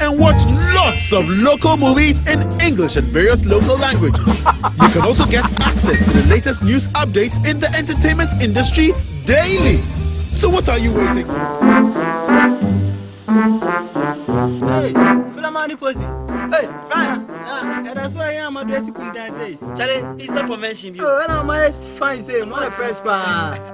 and watch lots of local movies in English and various local languages. You can also get access to the latest news updates in the entertainment industry daily. So what are you waiting for? Hey, Filamani Posi. Hey, France. That's why I am addressing Kuntaze. Charlie, it's the convention. Oh, and I'm fine. Say, my first part. Okay.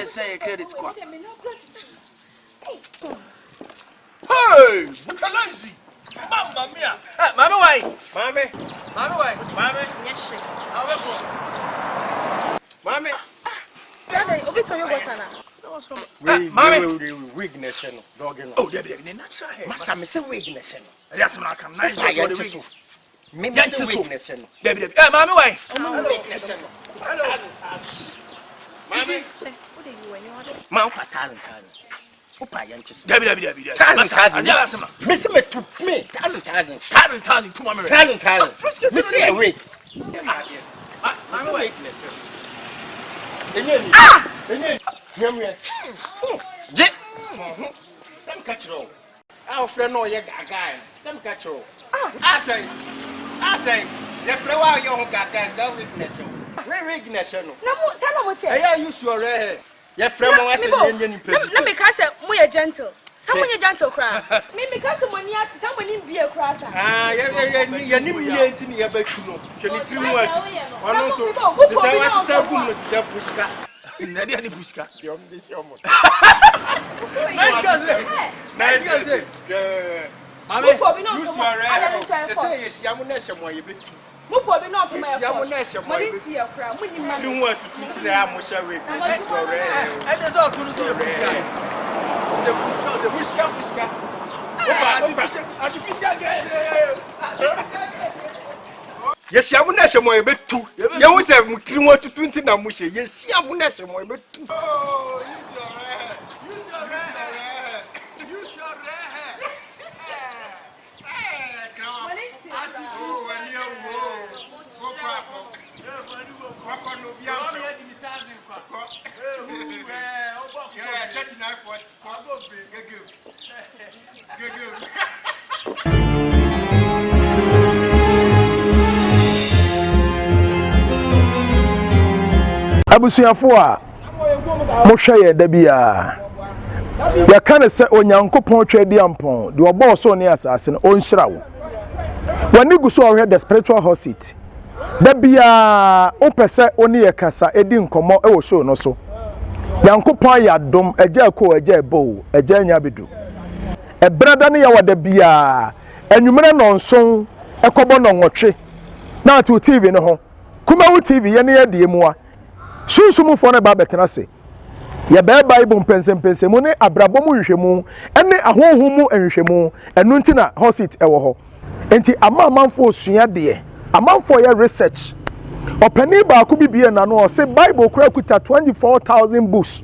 Say credit squad. Hey, what a lazy. Mamma mia. Mama, why? Mamma, why? Mamma, yes, sir. Mamma. Daddy, obi to you botana. Weakness, dog. Oh, Debbie, natural. Massa, Miss Weakness. That's what I can nice. Maybe weakness. Debbie, Mamma, why? Hello. Mamma. Mount talent. Opa yanches. Debbie. Talent. Miss me to me. Talent. To my talent. Miss a week. My weakness. Some catch roll. Our friend no yet guy. Some catch roll. I say, the flower young guy self weakness. Where weakness? No, I use your hair. Your friend was a Indian people. Let me cast it more gentle. Someone you gentle cry. Maybe cast some money out to someone in beer crasser. Ah, you're to me about to know. Can you tell me what? And also, the Sawas Pushka. Nadia Pushka. Nice guy. Mamma, use your hair. Say, yes, Yamunesha, why you bit. Move for me not to my Yamunesha, why you see a crowd. When you want to teach the Amusha, and there's all to see a Pushka. The Pushka. Yes, Yamunesha, why you bit too. You was a Mutrimo to 20 Namusha. Yes, Yamunesha, why you bit too. Oh, use your hair. Abusuafo a mohwe ye da bia ya kan se onyankopon twadi ampon de obo so ne asase no onhyira wo wani gu so ohwe the spiritual hot seat da bia opese oni ye kasa edi nkomo e wo show no so yankopon ya dom eja ko eja ebo eja nya bedu e brada ne ya wada bia anwumere no nson ekobo no nwotwe na to TV ne ho kuma wo TV ye ne ye die mu a sunsumu fo ne ba betena se ye be bible mpensempense mu ne abrabom hwehwemu ene ahohom mu hwehwemu enu nti na hosit ewo ho enti amanfo osua de amanfo ye research opani ba ku bibie na no se bible kura kuta 24,000 books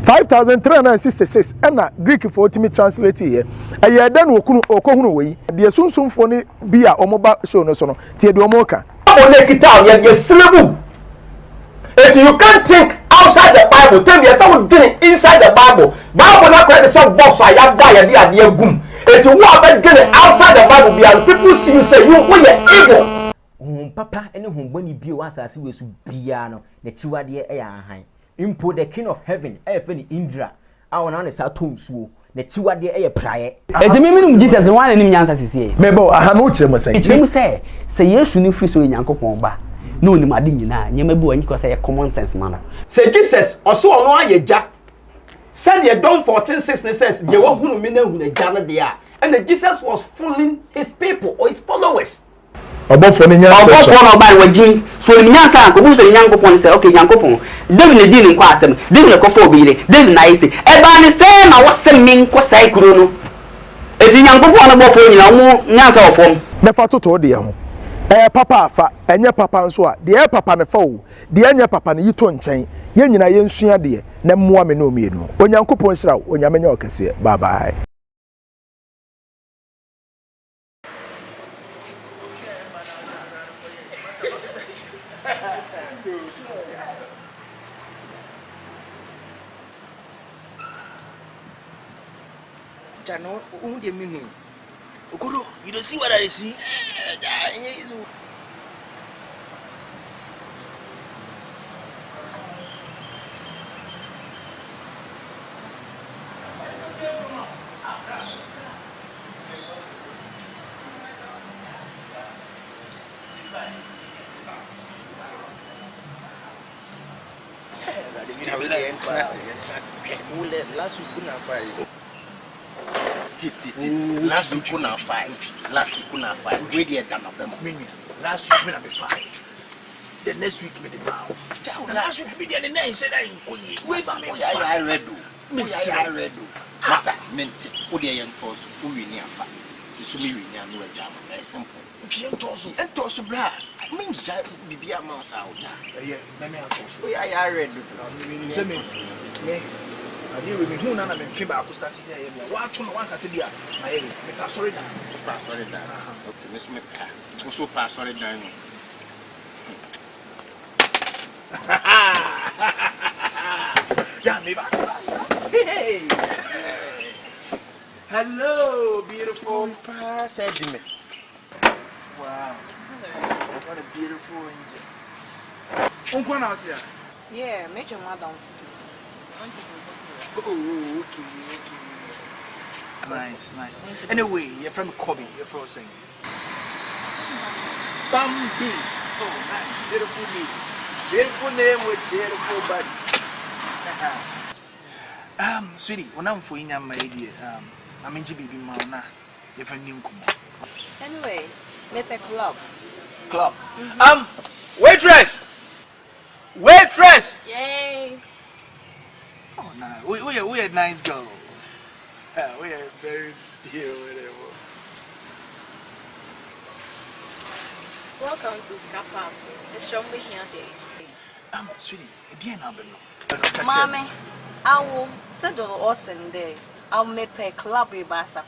5,366 ena Greek for ultimate translate here eye da no okohunu we de sunsumfo ne bia omoba show no so no tie de omoka only kita ye syllable. If you can't think outside the Bible, tell me someone getting inside the Bible. Bible not correct some boss I have die and they are gum. It's what about getting outside the Bible beyond people see you say you evil. Papa and whom when you be was as we should piano, the Chiwadi Ayahan. Import the king of heaven, F. Indra. Our honest are tomb swoo, the Chiwadi Aya prayer. It's a minimum Jesus and one enemy answer to say. Mebo, I have no chemo say. Him say yes, you fish in Yanko Pomba. No, no, my dinner, you may be when you say a common sense manner. Say Jesus, or so on ye jack. Said ye don't 14:6 says, ye won't who who the gather there. And the Jesus was fooling his people or his followers. About for the one by Wajin, so in Yansa, who say Yankopon say, okay, Yankopon, David dealing quasem, David a cophobia, David nice, Eban is saying I was sending Cosai Bruno. If you Yankopon about for you, Yansa of home. The photo told you. Papa fa enye papa nso a de papa ne fa wo de enye papa ne yito nchen ye nyina ye nsua de na mmoa me no mienu onyankopon hira onyamenya okese bye bye. Jano, unde minu. Okoro, you don't see what I see? Last week couldn't fight. Last week couldn't fight. Last week couldn't fight. Where the done of them? Last week me be fight. The next week me the bow. Last week me the nine said I ain't where's I read do? I read do. Massa mente. Who the young toss who we near fight. This me we near no jam. Very simple. Young toss and toss bra. I mean jam be a mouse out. Yeah, let me toss. I read do. Me. I deal with me who none of them feel about to start here. One can say, I make a sorry down. Pass sorry down. Okay, Miss Mecca. It was so pass sorry down. Yeah, maybe. Hey. Hello, beautiful pass. Said me. Wow. What a beautiful angel. Uncle out here. Yeah, make your madam. Oh, okay. Nice. Anyway, you're from Kobe, you're from saying. Bambi. Oh, nice. Beautiful name. Beautiful name with beautiful body. Sweetie, when I'm for you, my idea, I'm in GB Mauna. You're from New Kumo. Anyway, make a club. Waitress! Yes. Oh, no. We are nice girl. We are very beautiful. Welcome to Scapa. It's strongly here day. Sweetie, dear Nabin. Mommy, I will settle Austin there. I'll make a club with Bassa.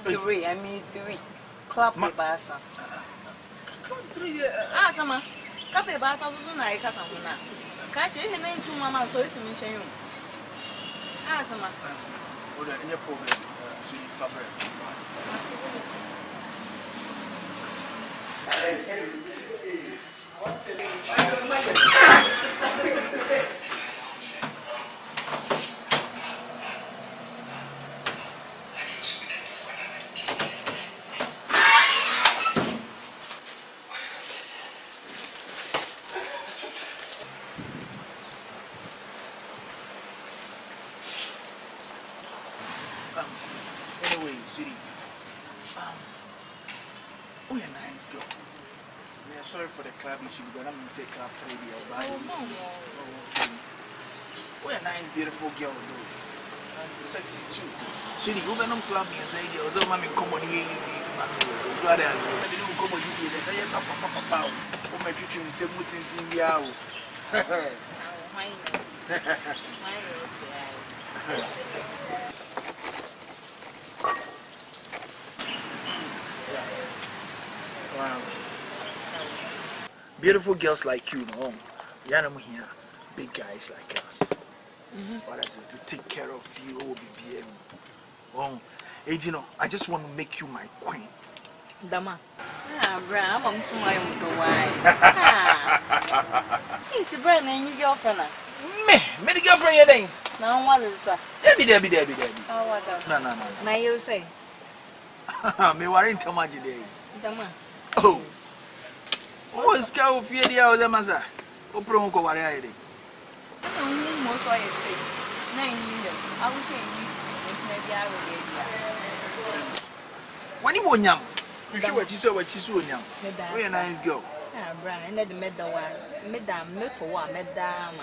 Three. Club with Bassa. Sama. Cafe Bassa was not a Casamuna. Catch it name to Mamma, so it's mention you. Sama. What any problem? Sweetie, Fabric. Anyway, sweetie, we are nice girl. We are sorry for the club issue, but I'm going to say club 3 or we are nice, beautiful girl, though. And sexy too. Sweetie, go to club and say, "Yo, so mommy come on here, easy, man. Brother, I didn't come on you. Then you talk, papa. Oh my future, say mutin tingiao." Wow. Beautiful girls like you, no. Yanam here, big guys like us. What is it? To take care of you, oh, be oh, You know, I just want to make you my queen. Dama. Bram, I'm too my own to why. It's a brand new girlfriend. Me the girlfriend you then. Now what is that? Debbie. Oh, what? No. Now you say. Me worry too much today. Dama. Oh. What's cow fear the other massa? Opro ko worry I dey. I don't need more for you. 9 years. I will say you. Maybe I will get you. When you want yam, you show what you saw what you saw yam. Very nice girl. Brian, and then the medal one, Madame, Milko, Madame.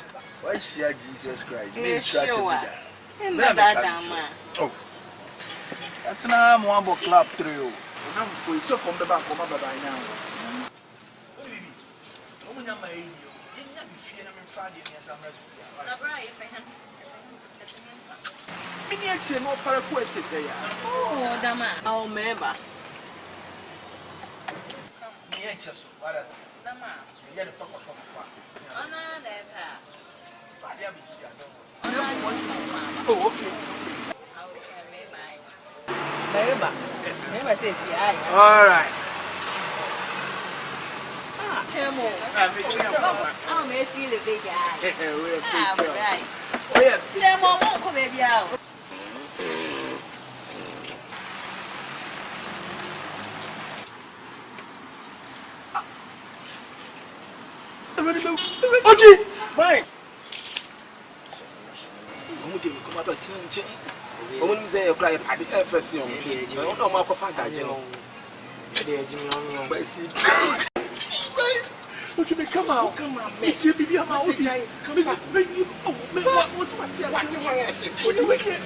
Why share Jesus Christ? Me Yes, distracted sure. with that. Madame. Oh. That's now more about club trio. I'm for it so come back come baba now. Oh baby. No mo nyama e dio. Enya bi fie na me fa de me ansam na bisia. Na Brian, if I have. Mini eche no para ko estate ya. Oh, Dama. Our member. Me eche so. What is? Dama. Me dey papa. Ona never. Fa de bisia don. Oh, okay. Remember, says, yeah. All right. Come on. I may feel a big eye. Right. Oh, yeah. Then, Mom won't come maybe out. Okay. Fine. Come up at 10. Woman say you cry at the first young. I don't know what I okay, come out. Come on, make you be a mouse. Come on, make you. Oh, what I said? What do you get?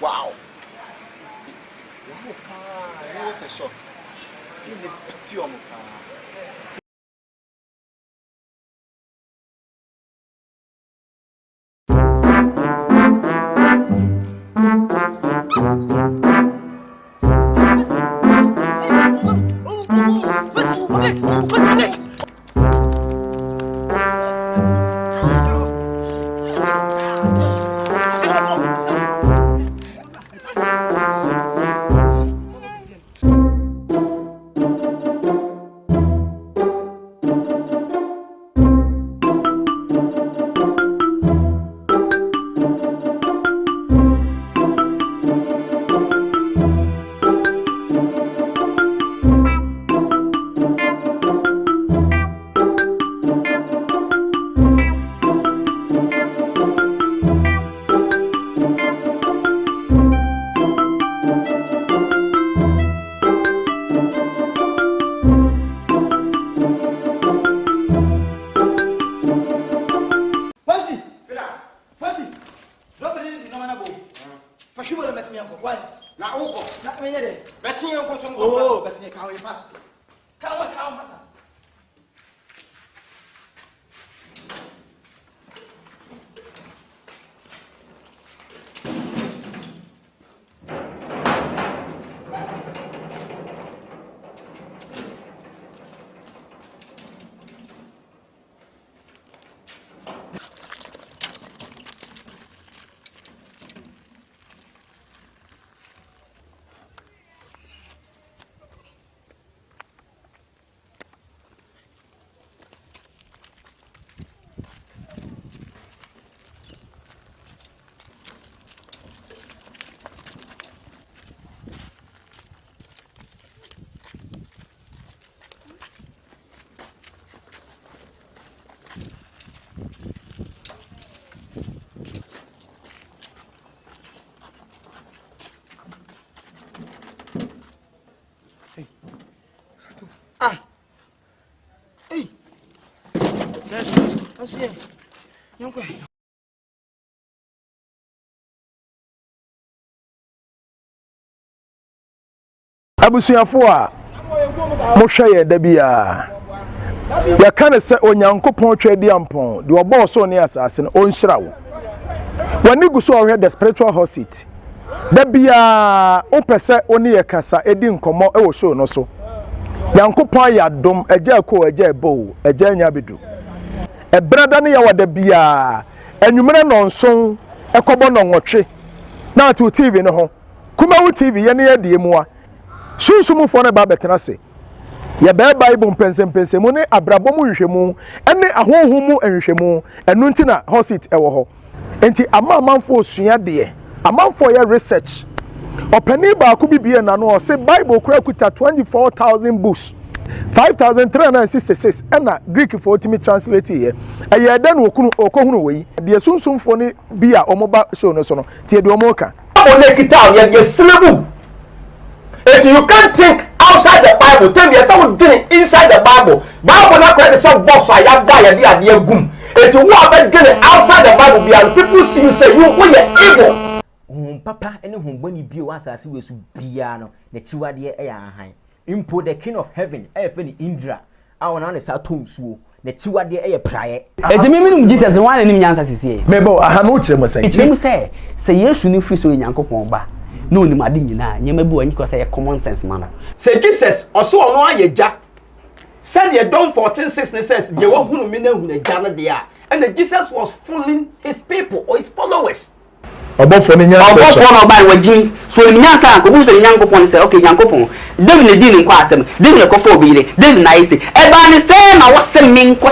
Wow. What a shock. In the pity of Asuye. Nyankwa. Abusuafo a mohwɛ yɛ da bia ya kan sɛ onyankopɔn twadi ampɔn de ɔbɔ so ne asase no onhyira wo wani gu so ɔhwɛ the spiritual hot seat da bia wopɛ sɛ oni yɛ kasa edi nkɔmmɔ ɛwɔ show no so nyankopɔn ayɛ adom agya ko agya ebo agya nya bedu ebrada ne yɛ wɔ da bia anwumere nonson ɛkɔbɔ nɔnwɔtwe na to TV no ho kumawu TV yɛ ne yɛ die mu a sunsumufo ne ba betena se ye be bible mpensempensem ne abrabom nhwehwemu ene ahohom mu nhwehwemu enu ntina hosit ewo ho enti amanfo osua de amanfo ye research opani ba ku bibie na no se bible kura kuta 24,000 books 5,366 ena greek for ultimate translate ye eye da no okohunu we de sunsumfo ne bia omoba show no so no tie de omoka o kita ye syllable. If you can't think outside the Bible, tell me someone doing inside the Bible. Bible not correct some boss I have died the idea gum. If you want to get outside the Bible, people see you say you are evil. Papa, any whom when you be was as we should piano, the Chiwadi high. Import the king of heaven, F. Indra. Our honest at home, so the Chiwadi air prayer. It's a minimum Jesus and one enemy answer to say. Mebo ahanuche say. It's say yes you need free so in Yankopon ba. No ni madin nyina nyemebu anyi ko say common sense man. Say Jesus also ono ayeja. Said ye John 14:6 says ye wo hunu me na hunu agya no de a. And Jesus was fooling his people or his followers. Obofo ni nyansa. Obofo no ba wagi so ni nyansa ko bu so Yankopon say okay Yankopon David na di ni nkwa asem David na ko fo bi ile David na ise e ba ni say na wo se min ko